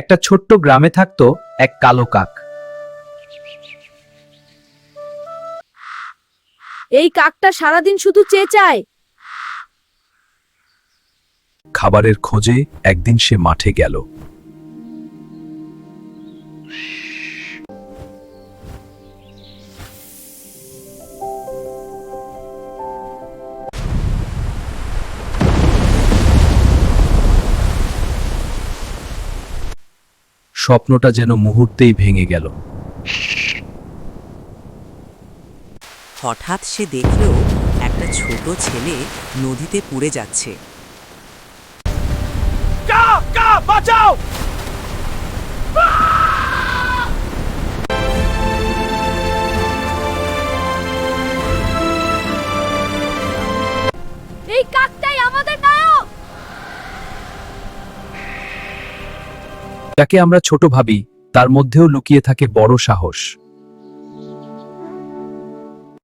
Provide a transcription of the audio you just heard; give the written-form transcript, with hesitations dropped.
একটা ছোট্ট গ্রামে থাকতো এক কালো কাক। এই কাকটা সারাদিন শুধু চেঁচায়। খাবারের খোঁজে একদিন সে মাঠে গেল। স্বপ্নটা যেন মুহূর্তেই ভেঙে গেল। হঠাৎ সে দেখল একটা ছোট ছেলে নদীতে পড়ে যাচ্ছে। এই কাকটাই আমাদের নায়ক। যাকে আমরা ছোট ভাবি, তার মধ্যেও লুকিয়ে থাকে বড় সাহস।